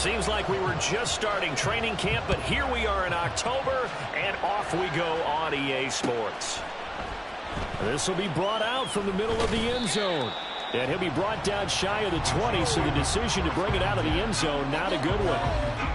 Seems like we were just starting training camp, but here we are in October, and off we go on EA Sports. This will be brought out from the middle of the end zone. And he'll be brought down shy of the 20, so the decision to bring it out of the end zone, not a good one.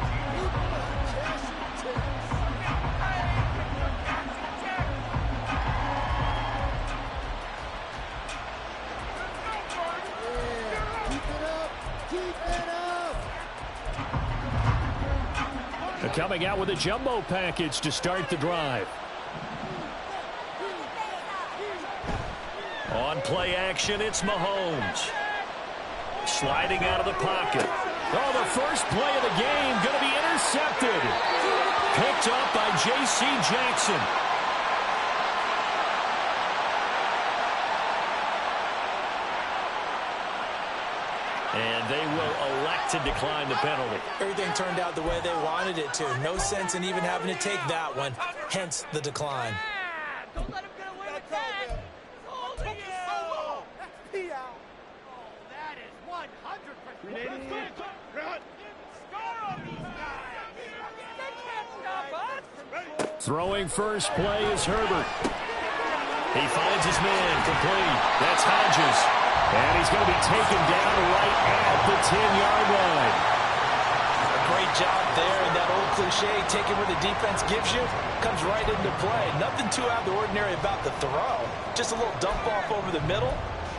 Coming out with a jumbo package to start the drive. On play action, it's Mahomes. Sliding out of the pocket. Oh, the first play of the game going to be intercepted. Picked up by J.C. Jackson. And they will elect to decline the penalty. Everything turned out the way they wanted it to. No sense in even having to take that one, hence the decline. Don't let him get away with that. Holding you. Oh, that is 100%. Score on these guys. They can't stop us. Throwing first play is Herbert. He finds his man complete. That's Hodges. And he's going to be taken down right at the 10-yard line. A great job there, and that old cliche, taking where the defense gives you, comes right into play. Nothing too out of the ordinary about the throw. Just a little dump off over the middle.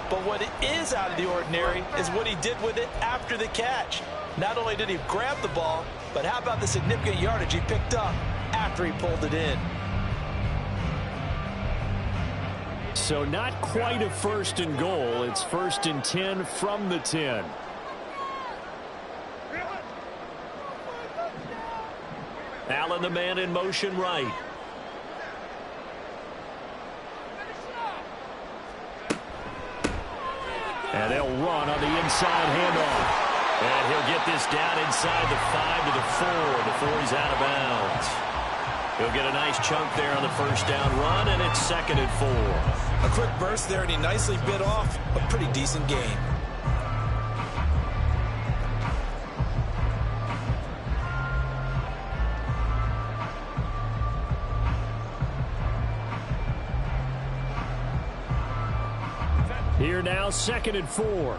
But what is out of the ordinary is what he did with it after the catch. Not only did he grab the ball, but how about the significant yardage he picked up after he pulled it in. So not quite a first and goal. It's first and 10 from the 10. Allen, the man in motion right. And they'll run on the inside handoff. And he'll get this down inside the 5 to the 4 before he's out of bounds. He'll get a nice chunk there on the first down run, and it's 2nd and 4. A quick burst there, and he nicely bit off a pretty decent gain. Here now, 2nd and 4.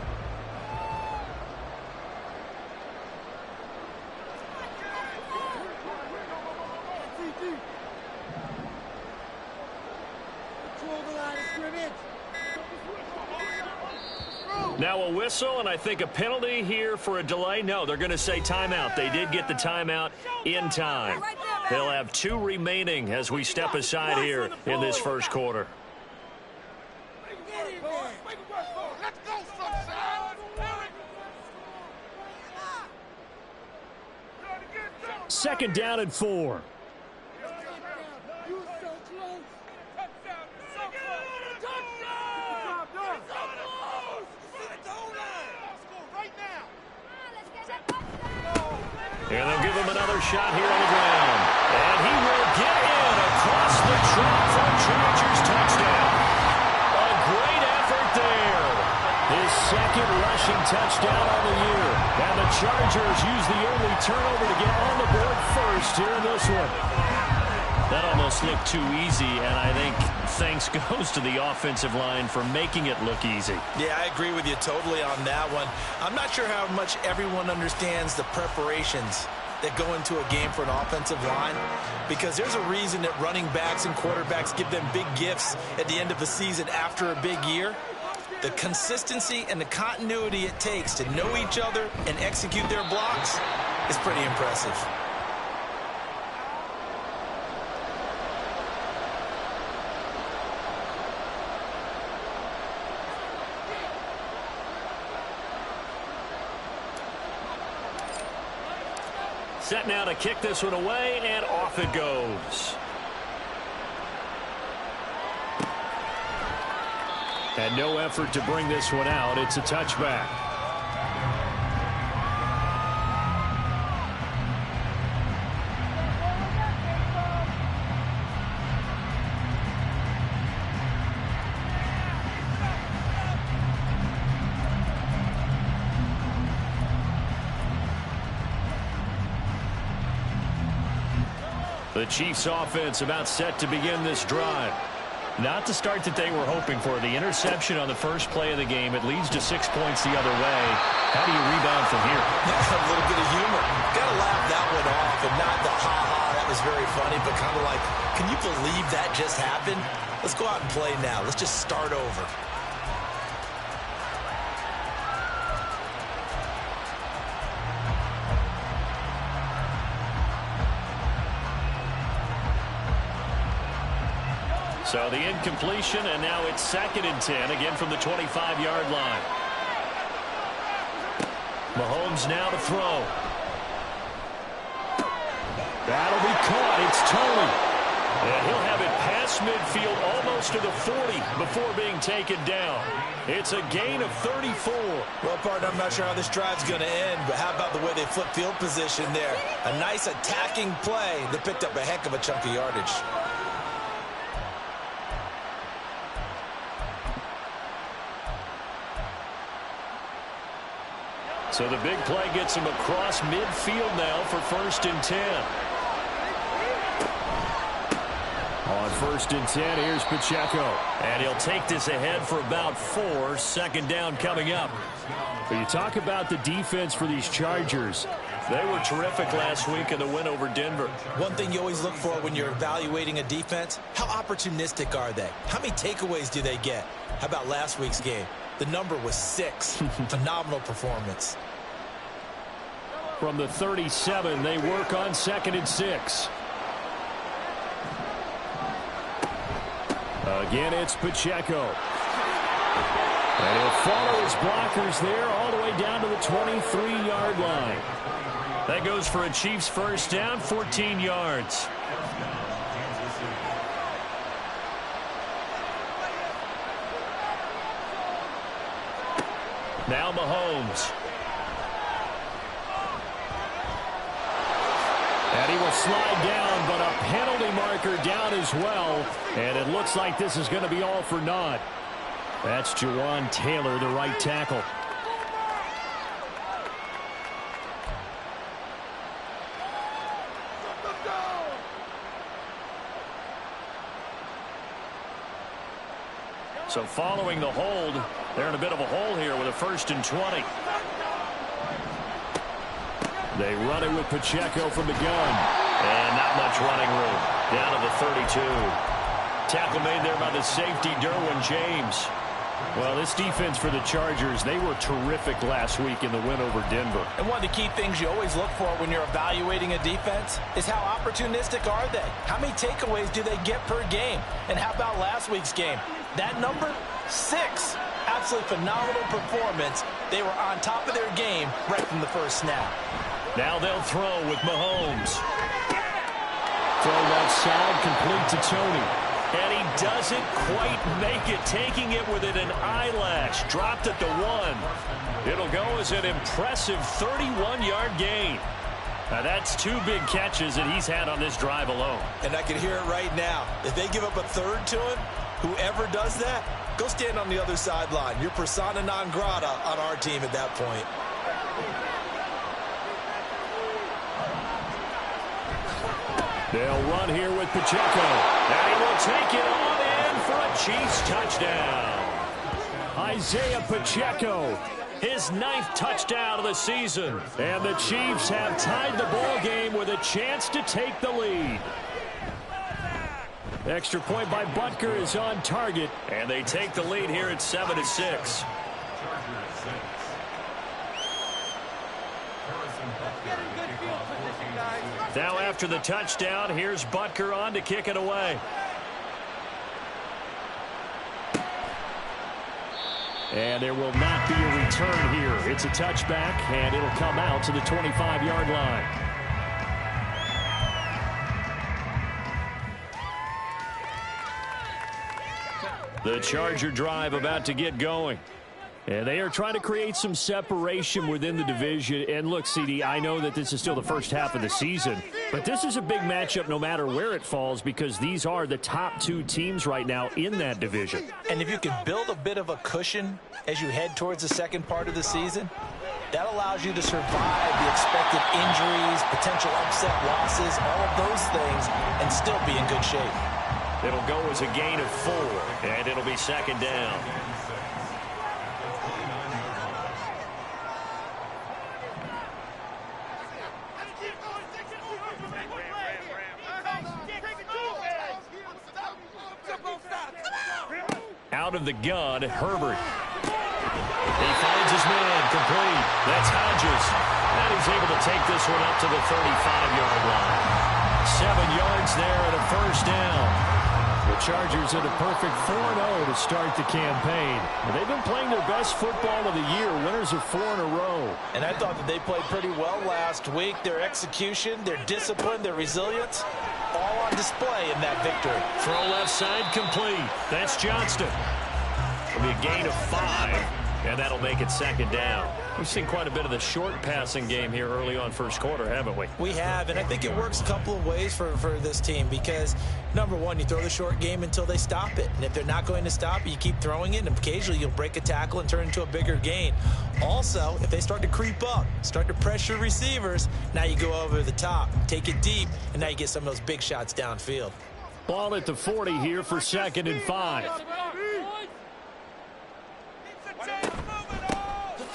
Now a whistle, and I think a penalty here for a delay. No, they're going to say timeout. They did get the timeout in time. They'll have 2 remaining as we step aside here in this first quarter. Second down and 4. And they'll give him another shot here on the ground. And he will get in across the track for a Chargers touchdown. A great effort there. His second rushing touchdown on the year. And the Chargers use the only turnover to get on the board first here in this one. That almost looked too easy, and I think thanks goes to the offensive line for making it look easy. Yeah, I agree with you totally on that one. I'm not sure how much everyone understands the preparations that go into a game for an offensive line, because there's a reason that running backs and quarterbacks give them big gifts at the end of the season after a big year. The consistency and the continuity it takes to know each other and execute their blocks is pretty impressive. Set now to kick this one away, and off it goes. And no effort to bring this one out. It's a touchback. The Chiefs offense about set to begin this drive. Not the start that they were hoping for. The interception on the first play of the game. It leads to 6 points the other way. How do you rebound from here? A little bit of humor. Got to laugh that one off and not the ha-ha. That was very funny, but kind of like, can you believe that just happened? Let's go out and play now. Let's just start over. So the incompletion, and now it's 2nd and 10, again from the 25-yard line. Mahomes now to throw. That'll be caught. It's Tony. And he'll have it past midfield, almost to the 40, before being taken down. It's a gain of 34. Well, partner, I'm not sure how this drive's going to end, but how about the way they flip field position there? A nice attacking play that picked up a heck of a chunk of yardage. So the big play gets him across midfield now for 1st and 10. On 1st and 10, here's Pacheco. And he'll take this ahead for about 4. 2nd down coming up. But you talk about the defense for these Chargers. They were terrific last week in the win over Denver. One thing you always look for when you're evaluating a defense, how opportunistic are they? How many takeaways do they get? How about last week's game? The number was 6. Phenomenal performance. From the 37, they work on 2nd and 6. Again, it's Pacheco. And he'll follow his blockers there all the way down to the 23-yard line. That goes for a Chiefs 1st down, 14 yards. Now Mahomes. And he will slide down, but a penalty marker down as well. And it looks like this is going to be all for naught. That's Jawan Taylor, the right tackle. So following the hold, they're in a bit of a hole here with a 1st and 20. They run it with Pacheco from the gun. And not much running room. Down to the 32. Tackle made there by the safety, Derwin James. Well, this defense for the Chargers, they were terrific last week in the win over Denver. And one of the key things you always look for when you're evaluating a defense is how opportunistic are they? How many takeaways do they get per game? And how about last week's game? That number, 6. Absolutely phenomenal performance. They were on top of their game right from the first snap. Now they'll throw with Mahomes. Throw outside, complete to Tony. And he doesn't quite make it, taking it within an eyelash. Dropped at the 1. It'll go as an impressive 31-yard gain. Now that's 2 big catches that he's had on this drive alone. And I can hear it right now. If they give up a 3rd to him, whoever does that, go stand on the other sideline. You're persona non grata on our team at that point. They'll run here with Pacheco. And he will take it on in for a Chiefs touchdown. Isaiah Pacheco. His 9th touchdown of the season. And the Chiefs have tied the ball game with a chance to take the lead. Extra point by Butker is on target. And they take the lead here at 7-6. Now after the touchdown, here's Butker on to kick it away. And there will not be a return here. It's a touchback, and it'll come out to the 25-yard line. The Charger drive about to get going. And they are trying to create some separation within the division. And look, CD, I know that this is still the first half of the season, but this is a big matchup no matter where it falls because these are the top 2 teams right now in that division. And if you can build a bit of a cushion as you head towards the second part of the season, That allows you to survive the expected injuries, potential upset losses, all of those things, and still be in good shape. It'll go as a gain of 4, and it'll be second down. Out of the gun, Herbert. He finds his man, complete. That's Hodges. And he's able to take this one up to the 35-yard line. 7 yards there and a first down. The Chargers are the perfect 4-0 to start the campaign. They've been playing their best football of the year, winners of 4 in a row. And I thought that they played pretty well last week. Their execution, their discipline, their resilience, all on display in that victory. Throw left side complete. That's Johnston. It'll be a gain of 5, and that'll make it second down. We've seen quite a bit of the short passing game here early on first quarter, haven't we? We have, and I think it works a couple of ways for this team because, number one, you throw the short game until they stop it. And if they're not going to stop it, you keep throwing it, and occasionally you'll break a tackle and turn it into a bigger gain. Also, if they start to creep up, start to pressure receivers, now you go over the top, take it deep, and now you get some of those big shots downfield. Ball at the 40 here for 2nd and 5.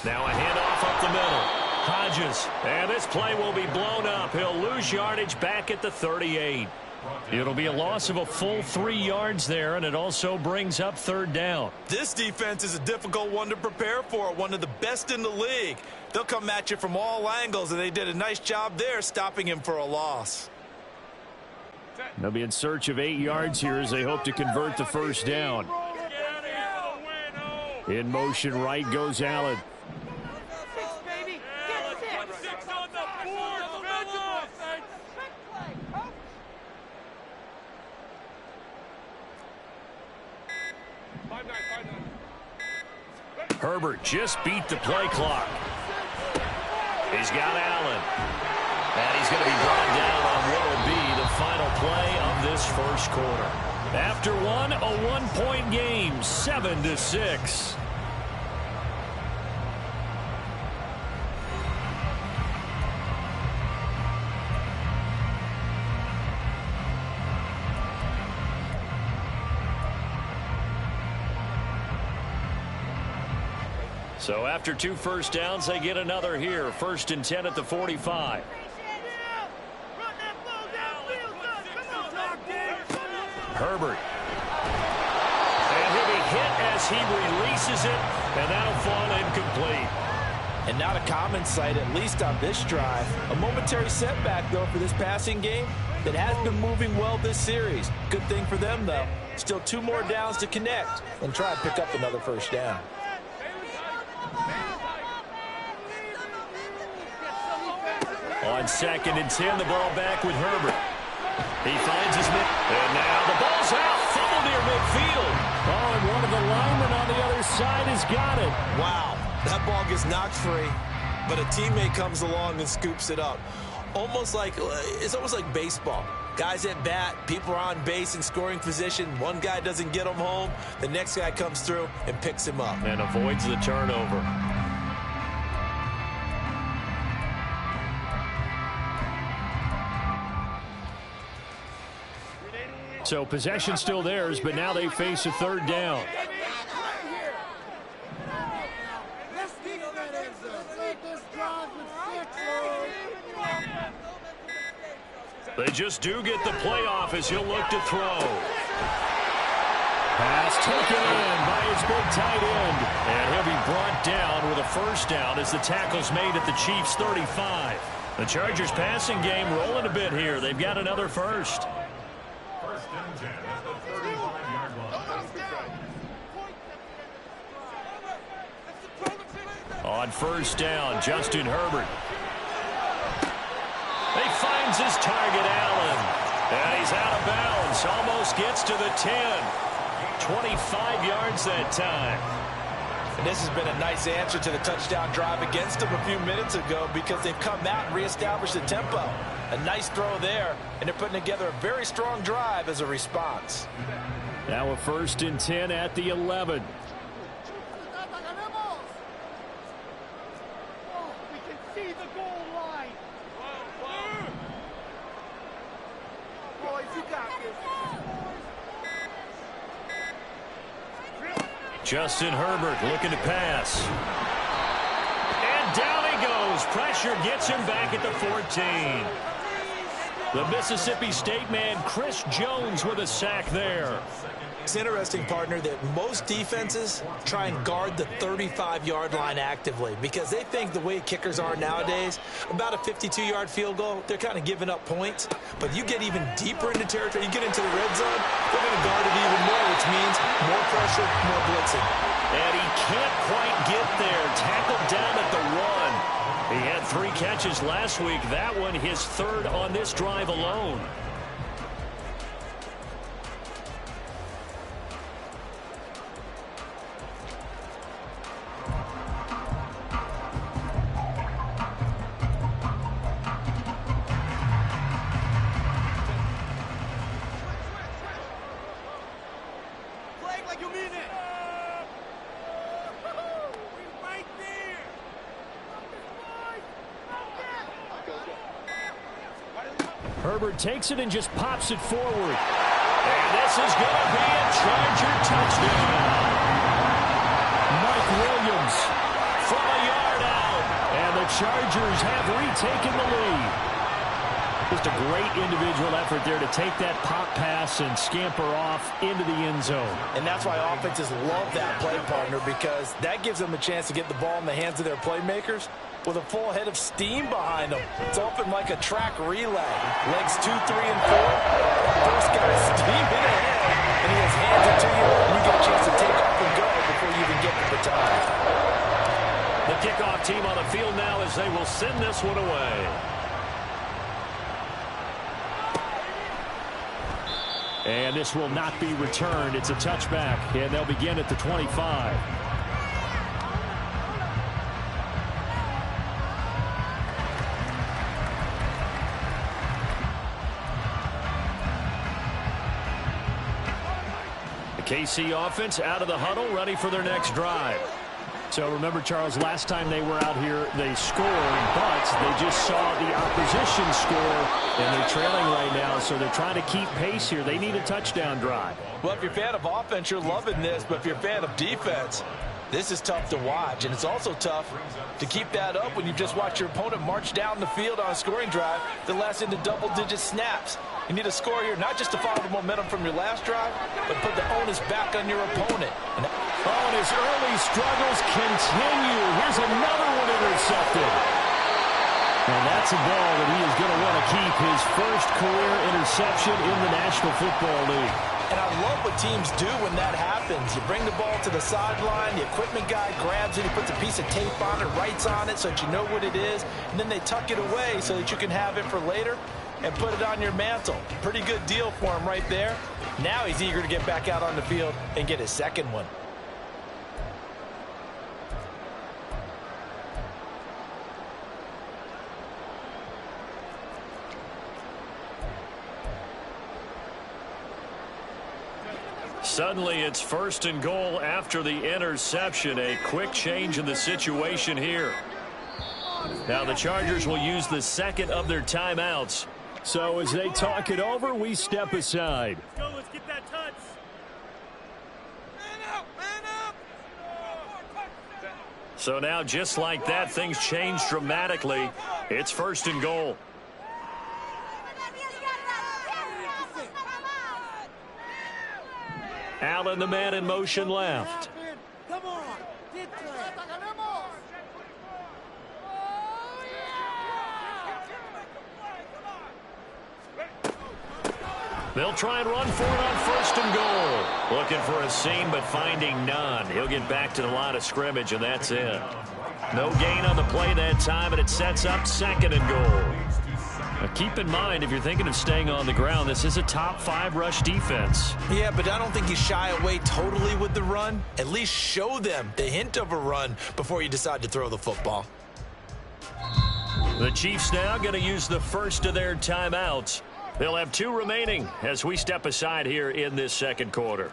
Now a handoff up the middle. Hodges. And this play will be blown up. He'll lose yardage back at the 38. It'll be a loss of a full 3 yards there, and it also brings up 3rd down. This defense is a difficult one to prepare for, one of the best in the league. They'll come at you from all angles, and they did a nice job there stopping him for a loss. They'll be in search of 8 yards here as they hope to convert the first down. In motion right goes Allen. Herbert just beat the play clock. He's got Allen. And he's going to be brought down on what will be the final play of this first quarter. After one, a 1-point game, 7-6. So after 2 first downs, they get another here. 1st and 10 at the 45. Herbert. And he'll be hit as he releases it, and that'll fall incomplete. And not a common sight, at least on this drive. A momentary setback, though, for this passing game that has been moving well this series. Good thing for them, though. Still 2 more downs to connect and try and pick up another first down. On 2nd and 10, the ball back with Herbert. He finds his man. And now the ball's out. Fumble near midfield. Oh, and one of the linemen on the other side has got it. Wow. That ball gets knocked free, but a teammate comes along and scoops it up. It's almost like baseball. Guys at bat, people are on base in scoring position. One guy doesn't get him home. The next guy comes through and picks him up. And avoids the turnover. So possession still theirs, but now they face a 3rd down. They just do get the playoff as he'll look to throw. Pass taken in by his big tight end. And he'll be brought down with a first down as the tackle's made at the Chiefs' 35. The Chargers passing game rolling a bit here. They've got another first. On first down, Justin Herbert. He finds his target, Allen. And he's out of bounds. Almost gets to the 10. 25 yards that time. And this has been a nice answer to the touchdown drive against them a few minutes ago because they've come out and reestablished the tempo. A nice throw there, and they're putting together a very strong drive as a response. Now a 1st and 10 at the 11. the goal line. Boys, you got this. Justin Herbert looking to pass. And down he goes. Pressure gets him back at the 14. The Mississippi State man, Chris Jones, with a sack there. It's interesting, partner, that most defenses try and guard the 35-yard line actively because they think the way kickers are nowadays, about a 52-yard field goal, they're kind of giving up points. But you get even deeper into territory, you get into the red zone, they're going to guard it even more, which means more pressure, more blitzing. And he can't quite get there. Tackled down at the 1. He had 3 catches last week. That one his 3rd on this drive alone. Herbert takes it and just pops it forward. And this is going to be a Charger touchdown. Mike Williams from a yard out. And the Chargers have retaken the lead. Just a great individual effort there to take that pop pass and scamper off into the end zone. And that's why offenses love that play, partner, because that gives them a chance to get the ball in the hands of their playmakers with a full head of steam behind them. It's often like a track relay. Legs 2, 3, and 4. First guy steaming ahead, and he has hands it to you, and you get a chance to take off and go before you even get to the baton. The kickoff team on the field now as they will send this one away. And this will not be returned. It's a touchback, and they'll begin at the 25. KC offense out of the huddle, ready for their next drive. So remember, Charles, last time they were out here, they scored, but they just saw the opposition score, and they're trailing right now, so they're trying to keep pace here. They need a touchdown drive. Well, if you're a fan of offense, you're loving this, but if you're a fan of defense, this is tough to watch, and it's also tough to keep that up when you just watch your opponent march down the field on a scoring drive that lasts into double-digit snaps. You need a score here, not just to follow the momentum from your last drive, but put the onus back on your opponent. And his early struggles continue. Here's another one intercepted. And that's a ball that he is going to want to keep, his first career interception in the National Football League. And I love what teams do when that happens. You bring the ball to the sideline, the equipment guy grabs it, he puts a piece of tape on it, writes on it so that you know what it is, and then they tuck it away so that you can have it for later and put it on your mantle. Pretty good deal for him right there. Now he's eager to get back out on the field and get his second one. Suddenly it's 1st and goal after the interception. A quick change in the situation here. Now the Chargers will use the 2nd of their timeouts. So as they talk it over, we step aside. Let's go, let's get that touch. Man up, man up. So now just like that, things change dramatically. It's 1st and goal. Allen, the man in motion left. Come on. They'll try and run for it on 1st and goal. Looking for a seam, but finding none. He'll get back to the line of scrimmage, and that's it. No gain on the play that time, and it sets up 2nd and goal. Now keep in mind, if you're thinking of staying on the ground, this is a top 5 rush defense. Yeah, but I don't think you shy away totally with the run. At least show them the hint of a run before you decide to throw the football. The Chiefs now going to use the 1st of their timeouts. They'll have 2 remaining as we step aside here in this 2nd quarter.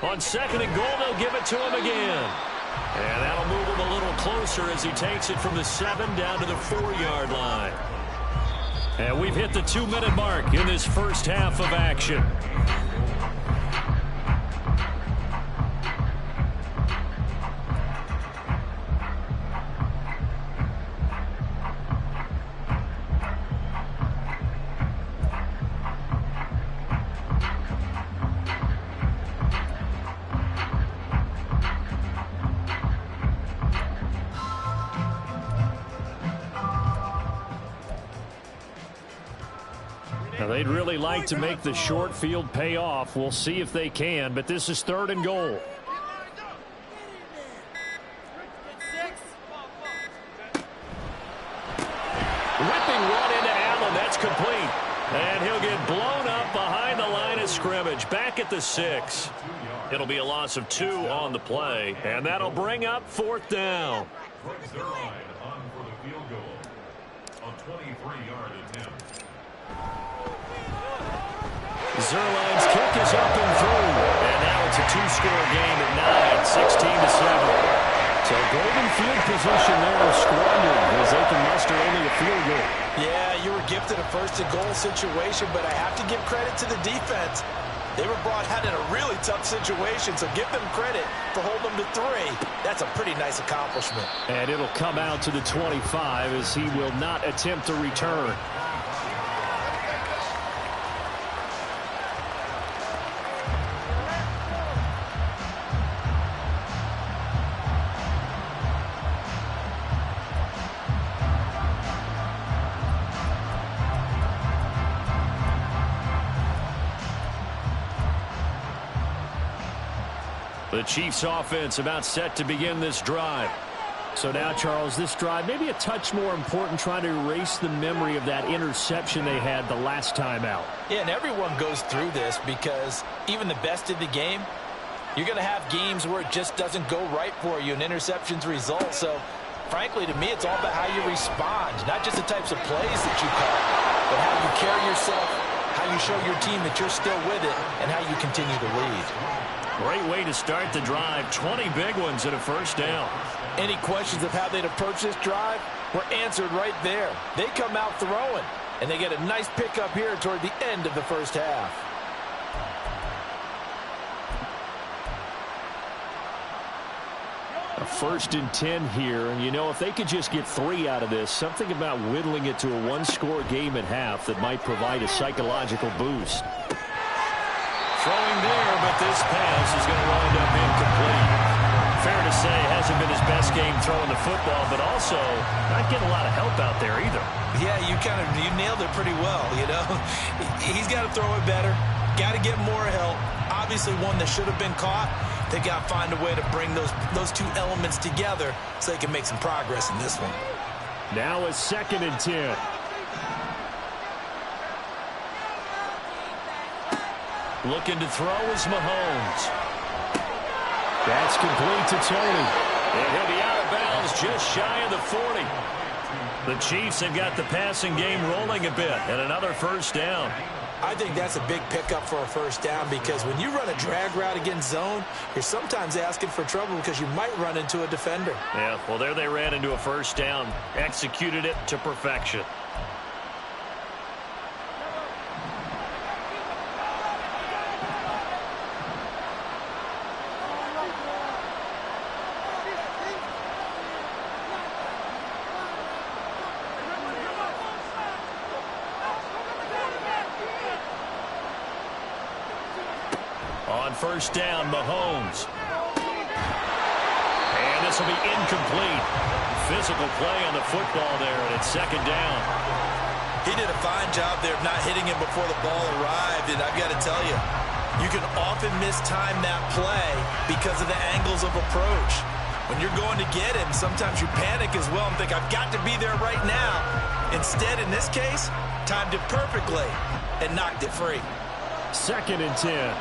On second and goal, they'll give it to him again. And that'll move him a little closer as he takes it from the 7 down to the 4-yard line. And we've hit the 2-minute mark in this first half of action. Now, they'd really like to make the short field pay off. We'll see if they can, but this is 3rd and goal. Ripping run into Allen. That's complete. And he'll get blown up behind the line of scrimmage. Back at the 6. It'll be a loss of 2 on the play. And that'll bring up 4th down. On for the field goal. A 23-yard attempt. Zerline's kick is up and through. And now it's a 2-score game at 9, 16-7. So golden field position there squandered as they can muster only a field goal. Yeah, you were gifted a 1st and goal situation, but I have to give credit to the defense. They were brought out in a really tough situation, so give them credit for holding them to 3. That's a pretty nice accomplishment. And it'll come out to the 25 as he will not attempt to return. The Chiefs offense about set to begin this drive. So now, Charles, this drive maybe a touch more important, trying to erase the memory of that interception they had the last time out. Yeah, and everyone goes through this because even the best in the game, you're going to have games where it just doesn't go right for you and interceptions result. So, frankly, to me, it's all about how you respond, not just the types of plays that you call, but how you carry yourself, how you show your team that you're still with it, and how you continue to lead. Great way to start the drive. 20 big ones and a 1st down. Any questions of how they'd approach this drive were answered right there. They come out throwing, and they get a nice pickup here toward the end of the first half. A 1st and 10 here, and you know, if they could just get 3 out of this, something about whittling it to a 1-score game at half that might provide a psychological boost. Throwing there, but this pass is going to wind up incomplete. Fair to say, hasn't been his best game throwing the football, but also not getting a lot of help out there either. Yeah, you nailed it pretty well, you know. He's got to throw it better, got to get more help. Obviously one that should have been caught. They got to find a way to bring those 2 elements together so they can make some progress in this one. Now a 2nd and 10. Looking to throw is Mahomes. That's complete to Tony. And he'll be out of bounds just shy of the 40. The Chiefs have got the passing game rolling a bit, and another 1st down. I think that's a big pickup for a 1st down because when you run a drag route against zone, you're sometimes asking for trouble because you might run into a defender. Yeah, well, there they ran into a 1st down. Executed it to perfection. On 1st down, Mahomes. And this will be incomplete. Physical play on the football there, and it's 2nd down. He did a fine job there of not hitting him before the ball arrived, and I've got to tell you, you can often mistime that play because of the angles of approach. When you're going to get him, sometimes you panic as well and think, I've got to be there right now. Instead, in this case, timed it perfectly and knocked it free. 2nd and 10.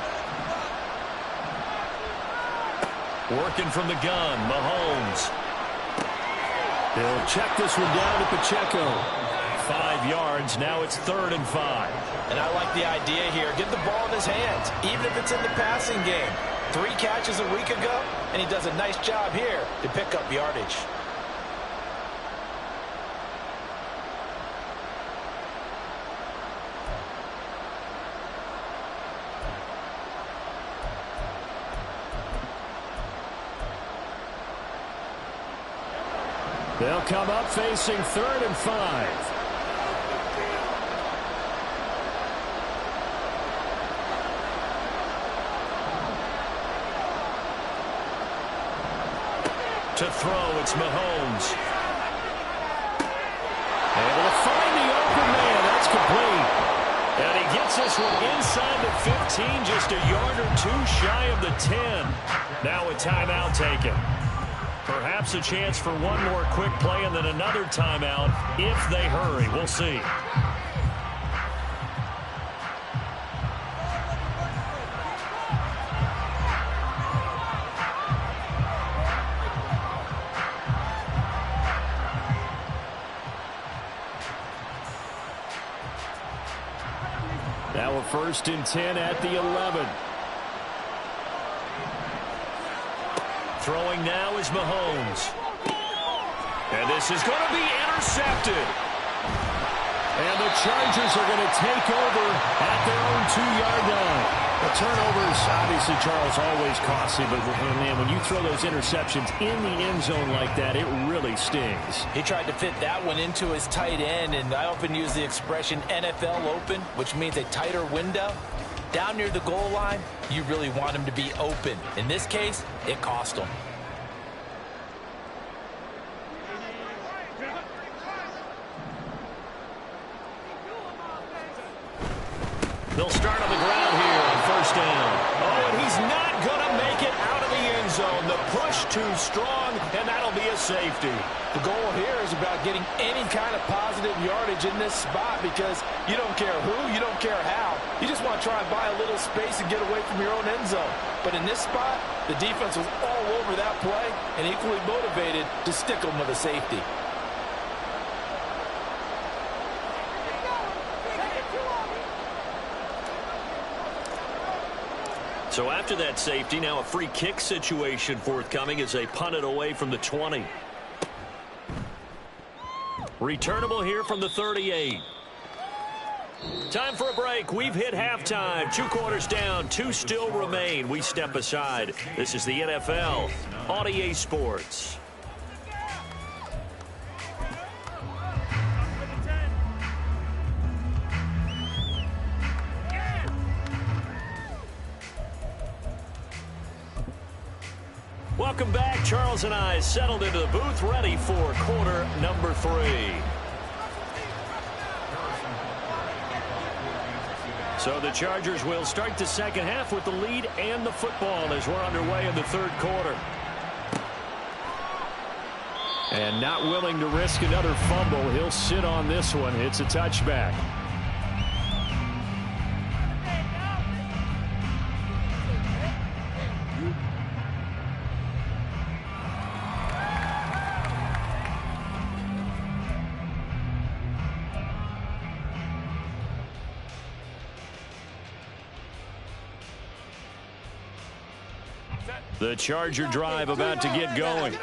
Working from the gun, Mahomes. They'll check this one down to Pacheco. 5 yards, now it's 3rd and 5. And I like the idea here. Get the ball in his hands, even if it's in the passing game. 3 catches a week ago, and he does a nice job here to pick up yardage. They'll come up facing 3rd and 5. To throw, it's Mahomes. Able to find the open man. That's complete. And he gets this one inside the 15, just a yard or 2 shy of the 10. Now a timeout taken. Perhaps a chance for one more quick play and then another timeout if they hurry. We'll see. Now a 1st and 10 at the 11. Throwing now is Mahomes. And this is going to be intercepted. And the Chargers are going to take over at their own 2-yard line. The turnovers, obviously, Charles, always costly. But, man, when you throw those interceptions in the end zone like that, it really stings. He tried to fit that one into his tight end, and I often use the expression NFL open, which means a tighter window. Down near the goal line, you really want him to be open. In this case, it cost him. They'll start on the ground here on 1st down. Oh, and he's not going to make it out of the end zone. The push too strong, and that'll be a safety. The goal here is about getting any kind of positive yardage in this spot because you don't care who, you don't care how. You just want to try and buy a little space and get away from your own end zone. But in this spot, the defense was all over that play and equally motivated to stick them with a safety. So after that safety, now a free kick situation forthcoming as they punt it away from the 20. Returnable here from the 38. Time for a break. We've hit halftime. 2 quarters down. 2 still remain. We step aside. This is the NFL on EA Sports. Welcome back. Charles and I settled into the booth, ready for quarter number 3. So the Chargers will start the second half with the lead and the football as we're underway in the 3rd quarter. And not willing to risk another fumble. He'll sit on this one. It's a touchback. The Charger drive about to get going.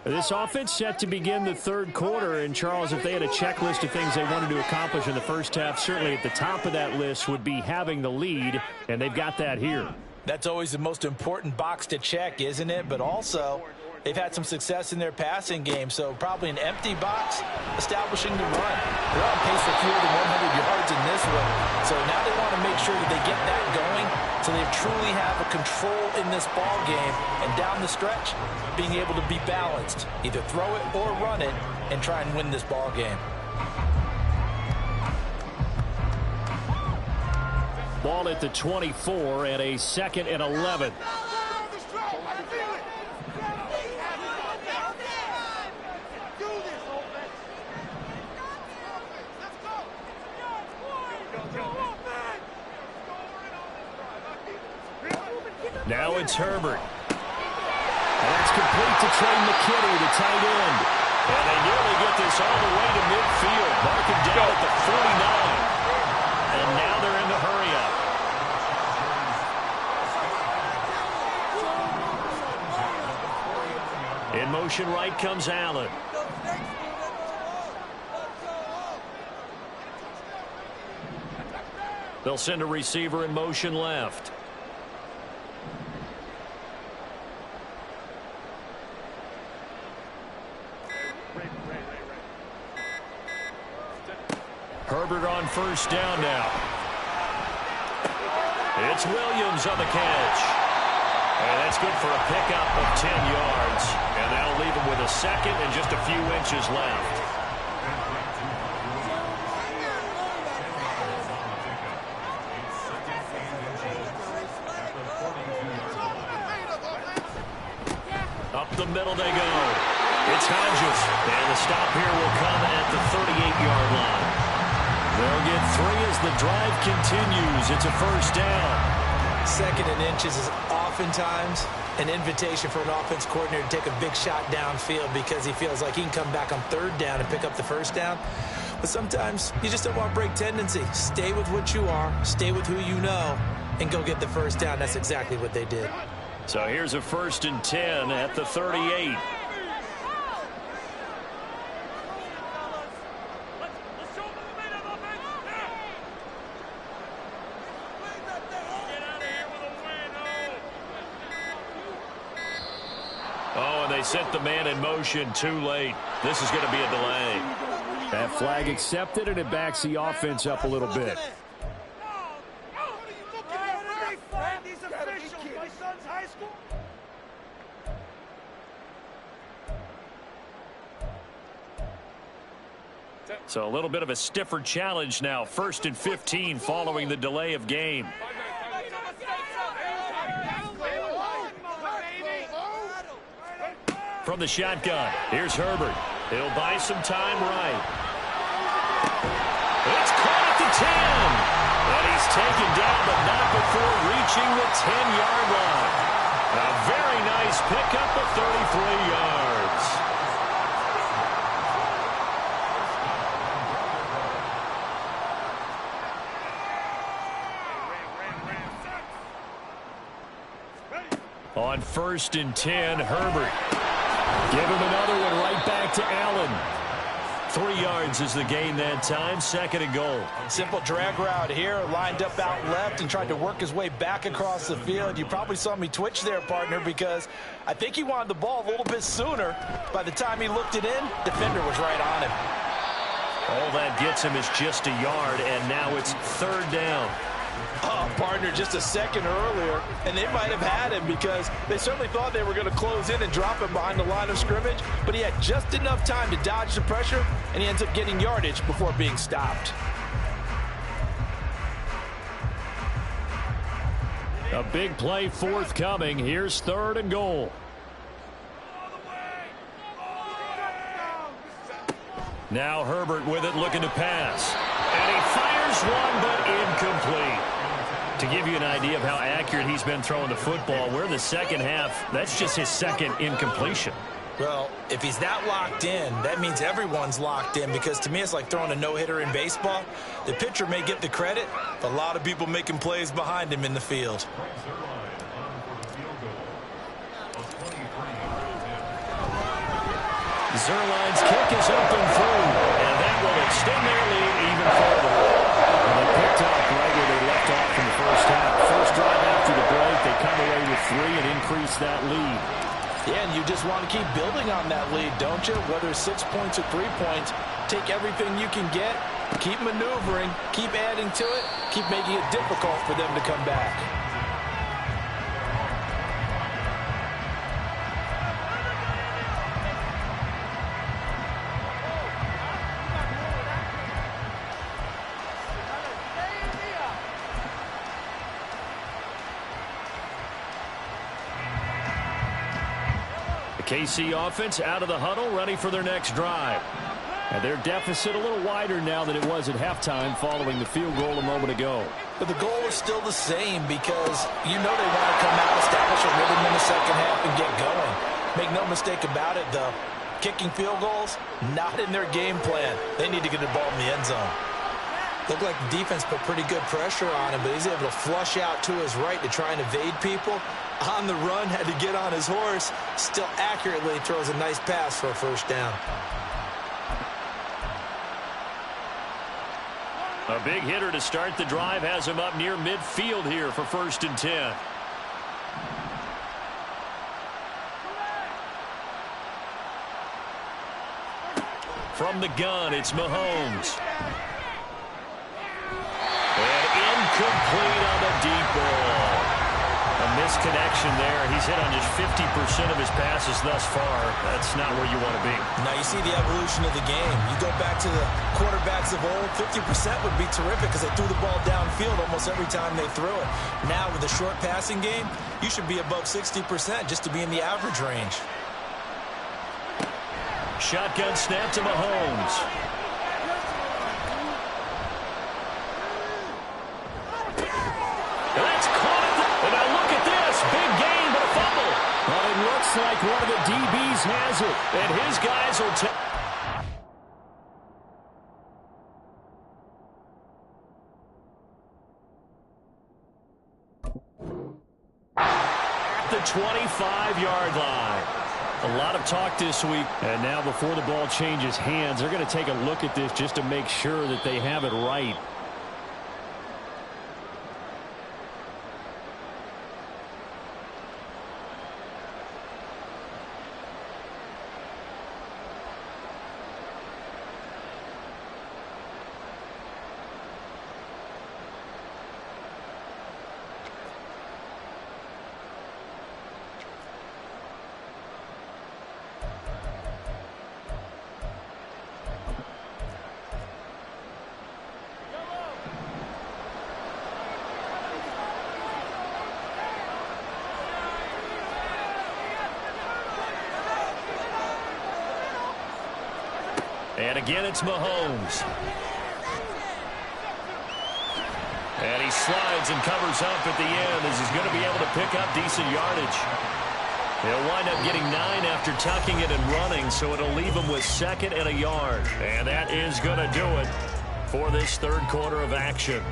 This offense set to begin the 3rd quarter. And, Charles, if they had a checklist of things they wanted to accomplish in the first half, certainly at the top of that list would be having the lead, and they've got that here. That's always the most important box to check, isn't it? But also, they've had some success in their passing game, so probably an empty box establishing the run. They're on pace for fewer than 100 yards in this one, so now they want to make sure that they get that going so they truly have a control in this ball game, and down the stretch, being able to be balanced, either throw it or run it, and try and win this ball game. Ball at the 24 and a 2nd and 11. Now it's Herbert. And that's complete to Trey McKitty, the tight end. And they nearly get this all the way to midfield. Marking down at the 49. And now they're in the hurry-up. In motion right comes Allen. They'll send a receiver in motion left. Herbert on first down now. It's Williams on the catch. And that's good for a pickup of 10 yards. And that'll leave him with a second and just a few inches left. Up the middle they go. It's Hodges. And the stop here will come at the 38-yard line. They'll get 3 as the drive continues. It's a first down. Second and inches is oftentimes an invitation for an offense coordinator to take a big shot downfield because he feels like he can come back on third down and pick up the first down. But sometimes you just don't want to break tendency. Stay with what you are, stay with who you know, and go get the first down. That's exactly what they did. So here's a 1st and 10 at the 38. Oh, and they sent the man in motion too late. This is going to be a delay. That flag accepted, and it backs the offense up a little bit. So a little bit of a stiffer challenge now. 1st and 15 following the delay of game. From the shotgun, here's Herbert. He'll buy some time right. It's caught at the 10. And he's taken down, but not before reaching the 10-yard line. A very nice pickup of 33 yards. On 1st and 10, Herbert. Give him another one right back to Allen. 3 yards is the gain that time. 2nd and goal. Simple drag route here. Lined up out left and tried to work his way back across the field. You probably saw me twitch there, partner, because I think he wanted the ball a little bit sooner. By the time he looked it in, defender was right on him. All that gets him is just a yard, and now it's 3rd down. Oh, partner, just a second earlier, and they might have had him because they certainly thought they were going to close in and drop him behind the line of scrimmage, but he had just enough time to dodge the pressure, and he ends up getting yardage before being stopped. A big play forthcoming. Here's 3rd and goal. Now Herbert with it, looking to pass. And he fires one, but incomplete. To give you an idea of how accurate he's been throwing the football, we're in the second half. That's just his second incompletion. Well, if he's that locked in, that means everyone's locked in, because to me it's like throwing a no-hitter in baseball. The pitcher may get the credit, but a lot of people making plays behind him in the field. Zerline's kick is up and through, and that will extend their lead even further. And they picked up right where they left off in the first half. First drive after the break, they come away with 3 and increase that lead. Yeah, and you just want to keep building on that lead, don't you? Whether it's 6 points or 3 points, take everything you can get, keep maneuvering, keep adding to it, keep making it difficult for them to come back. KC offense out of the huddle, ready for their next drive. And their deficit a little wider now than it was at halftime following the field goal a moment ago. But the goal is still the same, because you know they want to come out, establish a rhythm in the second half, and get going. Make no mistake about it, though. Kicking field goals, not in their game plan. They need to get the ball in the end zone. Looked like the defense put pretty good pressure on him, but he's able to flush out to his right to try and evade people. On the run, had to get on his horse. Still accurately throws a nice pass for a first down. A big hitter to start the drive has him up near midfield here for 1st and 10. From the gun, it's Mahomes. And incomplete on the deep ball. A misconnection there. He's hit on just 50% of his passes thus far. That's not where you want to be. Now you see the evolution of the game. You go back to the quarterbacks of old, 50% would be terrific because they threw the ball downfield almost every time they threw it. Now with the short passing game, you should be above 60% just to be in the average range. Shotgun snap to Mahomes. That's caught. And now look at this. Big gain, but a fumble. Well, it looks like one of the DBs has it. And his guys will take. At the 25-yard line. A lot of talk this week. And now before the ball changes hands, they're going to take a look at this just to make sure that they have it right. And again, it's Mahomes. And he slides and covers up at the end as he's going to be able to pick up decent yardage. He'll wind up getting 9 after tucking it and running, so it'll leave him with 2nd and a yard. And that is going to do it for this 3rd quarter of action.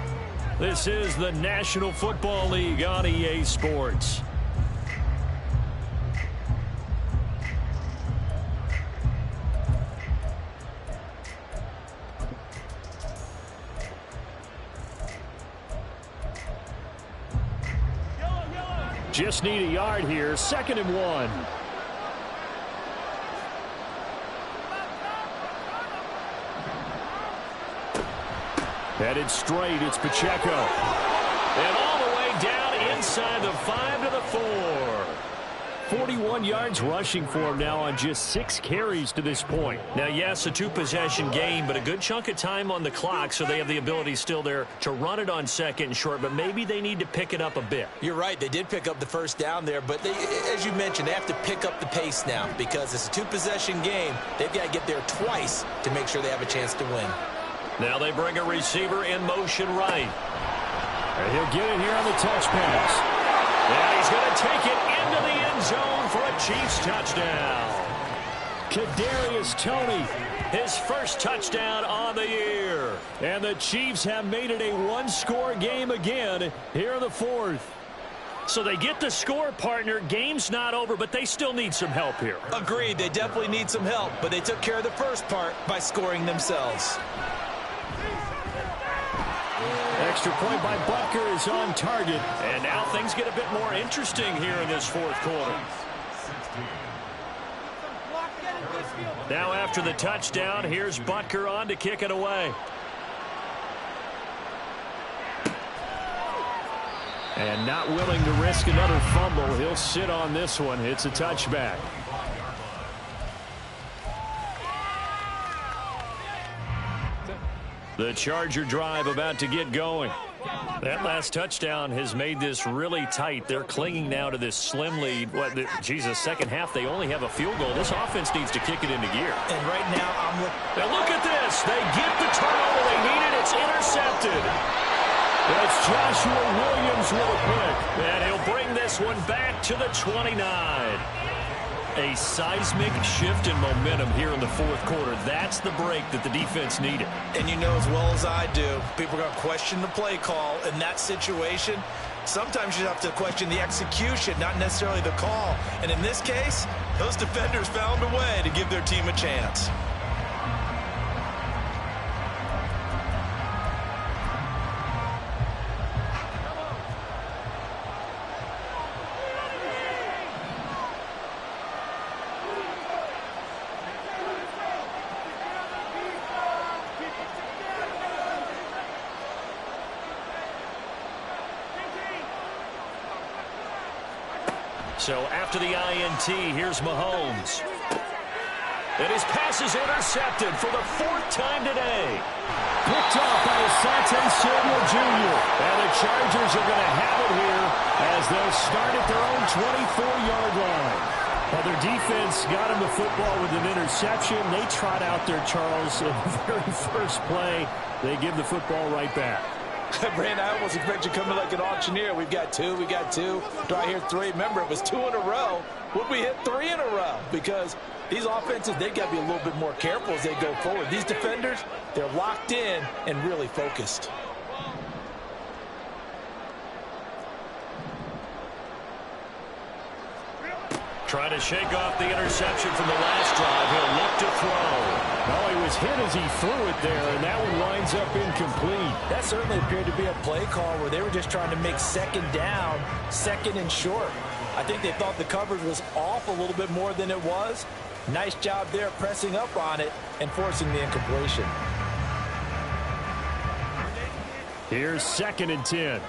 This is the National Football League on EA Sports. Just need a yard here. 2nd and 1. Headed straight. It's Pacheco. And all the way down inside the 5 to the 4. 41 yards rushing for him now on just 6 carries to this point. Now, yes, a 2-possession game, but a good chunk of time on the clock, so they have the ability still there to run it on 2nd and short, but maybe they need to pick it up a bit. You're right. They did pick up the first down there, but they, as you mentioned, they have to pick up the pace now because it's a 2-possession game. They've got to get there twice to make sure they have a chance to win. Now they bring a receiver in motion right. And he'll get it here on the touch pass. And he's going to take it into the end zone for a Chiefs touchdown. Kadarius Toney, his first touchdown on the year. And the Chiefs have made it a 1-score game again here in the 4th. So they get the score, partner. Game's not over, but they still need some help here. Agreed. They definitely need some help, but they took care of the first part by scoring themselves. Extra point by Butker is on target. And now things get a bit more interesting here in this 4th quarter. Now after the touchdown, here's Butker on to kick it away. And not willing to risk another fumble. He'll sit on this one. It's a touchback. The Charger drive about to get going. That last touchdown has made this really tight. They're clinging now to this slim lead. Second half, they only have a field goal. This offense needs to kick it into gear. And right now, now look at this. They get the turnover they needed. It's intercepted. That's Joshua Williams with a pick. And he'll bring this one back to the 29. A seismic shift in momentum here in the fourth quarter. That's the break that the defense needed. And you know as well as I do, people are going to question the play call in that situation. Sometimes you have to question the execution, not necessarily the call. And in this case, those defenders found a way to give their team a chance. So after the INT, here's Mahomes. And his pass is intercepted for the fourth time today. Picked off by Asante Samuel Jr. And the Chargers are going to have it here as they'll start at their own 24-yard line. Well, their defense got him the football with an interception. They trot out there, Charles, in the very first play. They give the football right back. Brand, I almost expect you coming like an auctioneer. We've got two. We got two. Do I hear three? Remember, it was 2 in a row. Would we hit 3 in a row? Because these offenses, they've got to be a little bit more careful as they go forward. These defenders, they're locked in and really focused. Trying to shake off the interception from the last drive. He'll look to throw. Well, he was hit as he threw it there, and that one winds up incomplete. That certainly appeared to be a play call where they were just trying to make second down, second and short. I think they thought the coverage was off a little bit more than it was. Nice job there pressing up on it and forcing the incompletion. Here's 2nd and 10.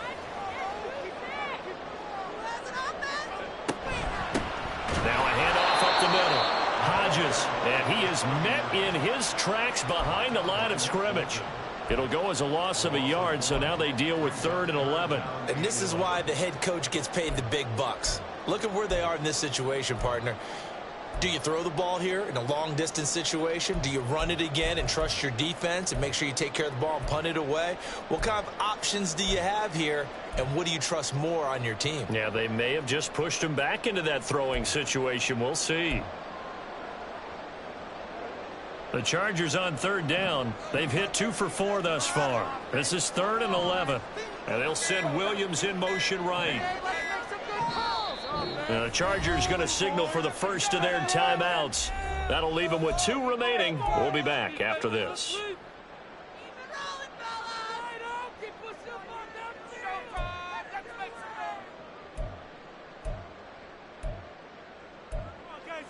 Now a handoff up the middle. Hodges, and he is met in his tracks behind the line of scrimmage. It'll go as a loss of a yard, so now they deal with 3rd and 11. And this is why the head coach gets paid the big bucks. Look at where they are in this situation, partner. Do you throw the ball here in a long-distance situation? Do you run it again and trust your defense and make sure you take care of the ball and punt it away? What kind of options do you have here, and what do you trust more on your team? Yeah, they may have just pushed him back into that throwing situation. We'll see. The Chargers on 3rd down. They've hit 2 for 4 thus far. This is 3rd and 11. And they'll send Williams in motion right. And the Chargers going to signal for the first of their timeouts. That'll leave them with 2 remaining. We'll be back after this.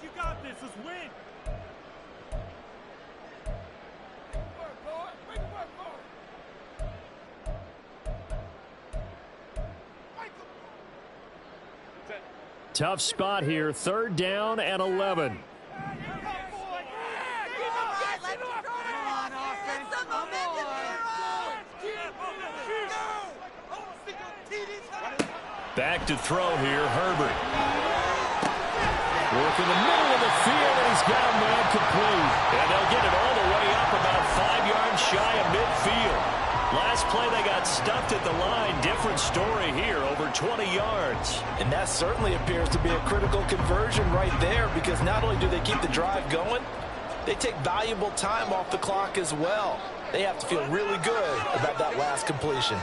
You got this. Let's win. Tough spot here. 3rd down and 11. Back to throw here, Herbert. Work in the middle of the field, and he's got a man complete. And they'll get it all the way up about 5 yards shy of midfield. Last play, they got stuffed at the line. Different story here, over 20 yards. And that certainly appears to be a critical conversion right there, because not only do they keep the drive going, they take valuable time off the clock as well. They have to feel really good about that last completion.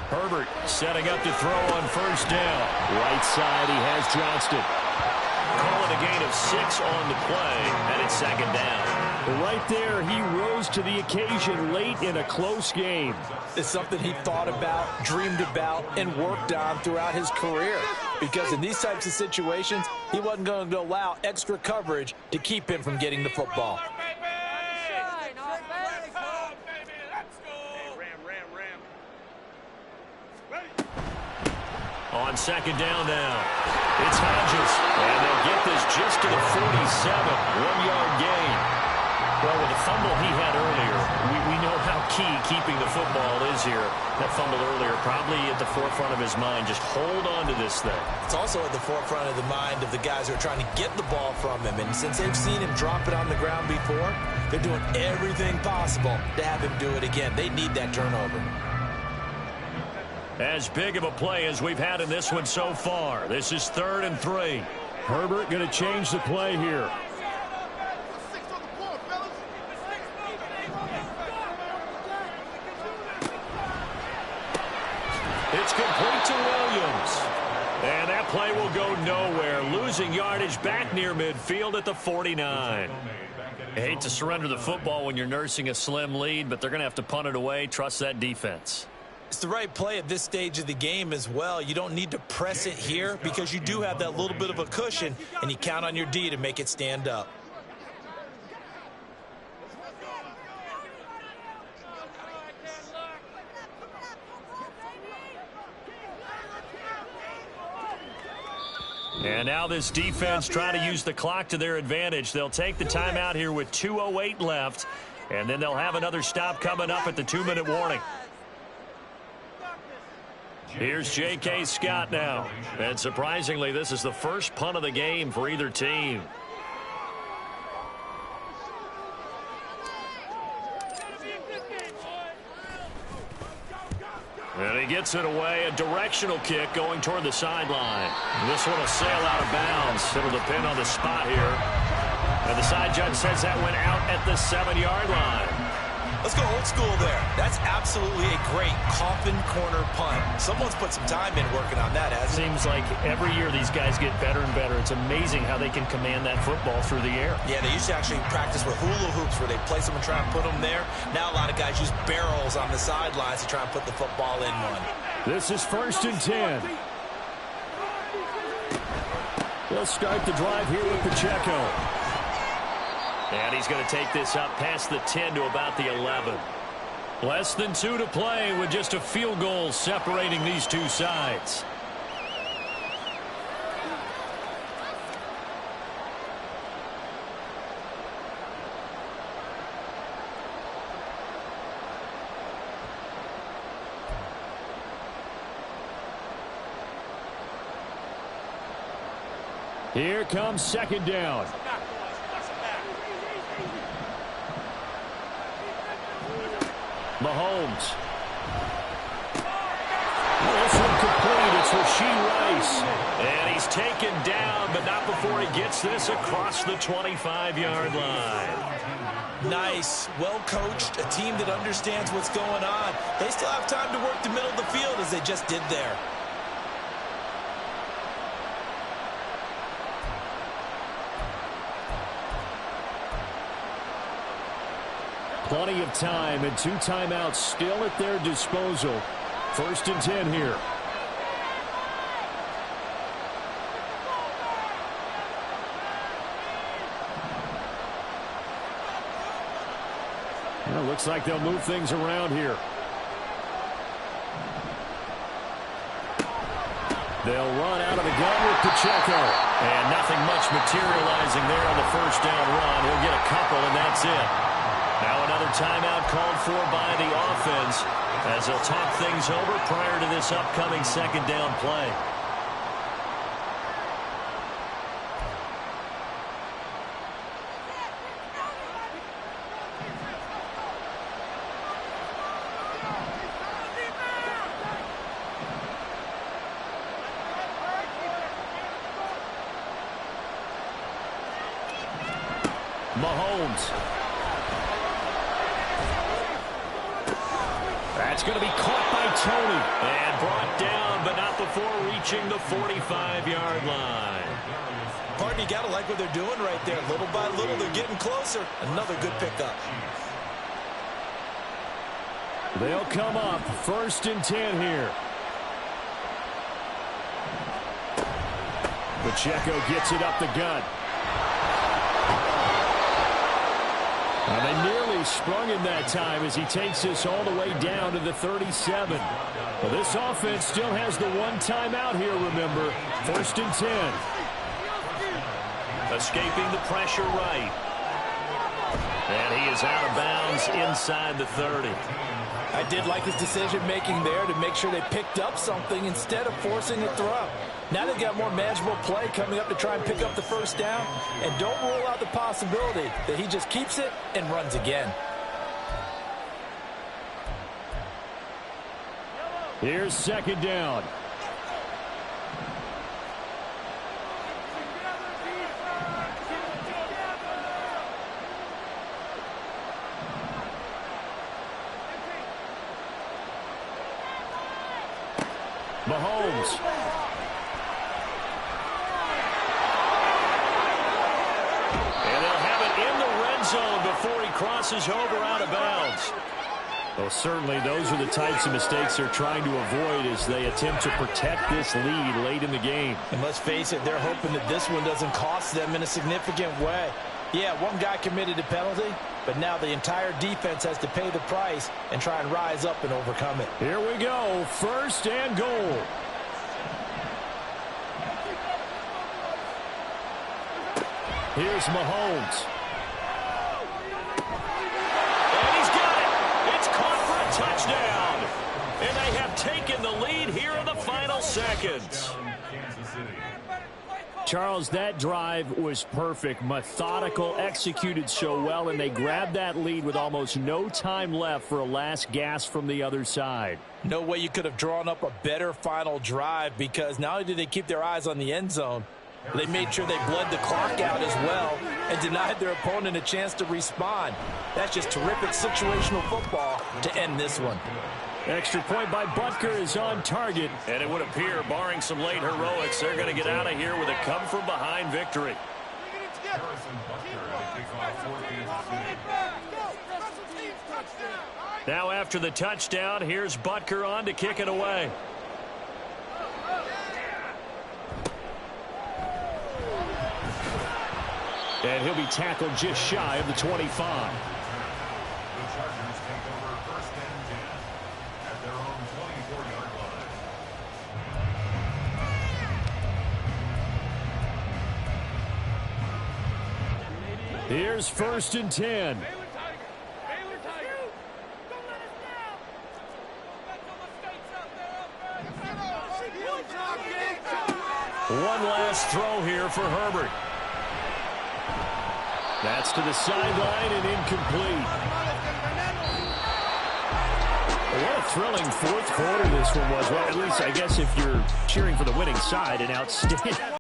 Herbert setting up to throw on 1st down. Right side, he has Johnston. Calling a gain of 6 on the play, and it's 2nd down. Right there, he rose to the occasion late in a close game. It's something he thought about, dreamed about, and worked on throughout his career. Because in these types of situations, he wasn't going to allow extra coverage to keep him from getting the football. On 2nd down now, it's Hodges, and they'll get this just to the 47, 1-yard gain. Well, with the fumble he had earlier, we know how key keeping the football is here. That fumble earlier probably at the forefront of his mind. Just hold on to this thing. It's also at the forefront of the mind of the guys who are trying to get the ball from him. And since they've seen him drop it on the ground before, they're doing everything possible to have him do it again. They need that turnover. As big of a play as we've had in this one so far. This is 3rd and 3. Herbert going to change the play here. It's complete to Williams. And that play will go nowhere. Losing yardage back near midfield at the 49. I hate to surrender the football when you're nursing a slim lead, but they're going to have to punt it away. Trust that defense. It's the right play at this stage of the game as well. You don't need to press it here because you do have that little bit of a cushion, and you count on your D to make it stand up. And now this defense trying to use the clock to their advantage. They'll take the timeout here with 2:08 left, and then they'll have another stop coming up at the 2-minute warning. Here's J.K. Scott now. And surprisingly, this is the first punt of the game for either team. And he gets it away. A directional kick going toward the sideline. This one will sail out of bounds. It'll depend on the spot here. And the side judge says that went out at the 7-yard line. Let's go old school there. That's absolutely a great coffin corner punt. Someone's put some time in working on that, hasn't it? Seems like every year these guys get better and better. It's amazing how they can command that football through the air. Yeah, they used to actually practice with hula hoops where they place them and try and put them there. Now a lot of guys use barrels on the sidelines to try and put the football in one. This is 1st and 10. They'll start the drive here with Pacheco. And he's going to take this up past the 10 to about the 11. Less than 2 to play with just a field goal separating these two sides. Here comes 2nd down. Mahomes. This one complete. It's Rashee Rice. And he's taken down, but not before he gets this across the 25-yard line. Nice. Well coached. A team that understands what's going on. They still have time to work the middle of the field as they just did there. Plenty of time and 2 timeouts still at their disposal. 1st and 10 here. Well, looks like they'll move things around here. They'll run out of the gun with Pacheco. And nothing much materializing there on the 1st down run. He'll get a couple, and that's it. Now another timeout called for by the offense as they'll talk things over prior to this upcoming 2nd down play. Mahomes. That's going to be caught by Tony. And brought down, but not before reaching the 45-yard line. Pardon, you got to like what they're doing right there. Little by little, they're getting closer. Another good pickup. They'll come up 1st and 10 here. Pacheco gets it up the gut. And they nearly sprung him that time as he takes this all the way down to the 37. Well, this offense still has the 1 timeout here, remember. 1st and 10. Escaping the pressure right. And he is out of bounds inside the 30. I did like his decision-making there to make sure they picked up something instead of forcing a throw. Now they've got more manageable play coming up to try and pick up the first down. And don't rule out the possibility that he just keeps it and runs again. Here's second down. Mahomes. And they'll have it in the red zone before he crosses over out of bounds. Well, certainly those are the types of mistakes they're trying to avoid as they attempt to protect this lead late in the game. And let's face it, they're hoping that this one doesn't cost them in a significant way. Yeah, one guy committed a penalty, but now the entire defense has to pay the price and try and rise up and overcome it. Here we go, first and goal. Here's Mahomes. And he's got it. It's caught for a touchdown. And they have taken the lead here in the final seconds. Charles, that drive was perfect, methodical, executed so well, and they grabbed that lead with almost no time left for a last gasp from the other side. No way you could have drawn up a better final drive, because not only did they keep their eyes on the end zone, they made sure they bled the clock out as well and denied their opponent a chance to respond. That's just terrific situational football to end this one. Extra point by Butker is on target. And it would appear, barring some late heroics, they're going to get out of here with a come-from-behind victory. Now after the touchdown, here's Butker on to kick it away. And he'll be tackled just shy of the 25. Here's first and 10. One last throw here for Herbert. That's to the sideline and incomplete. What a thrilling fourth quarter this one was. Well, at least I guess if you're cheering for the winning side, an outstanding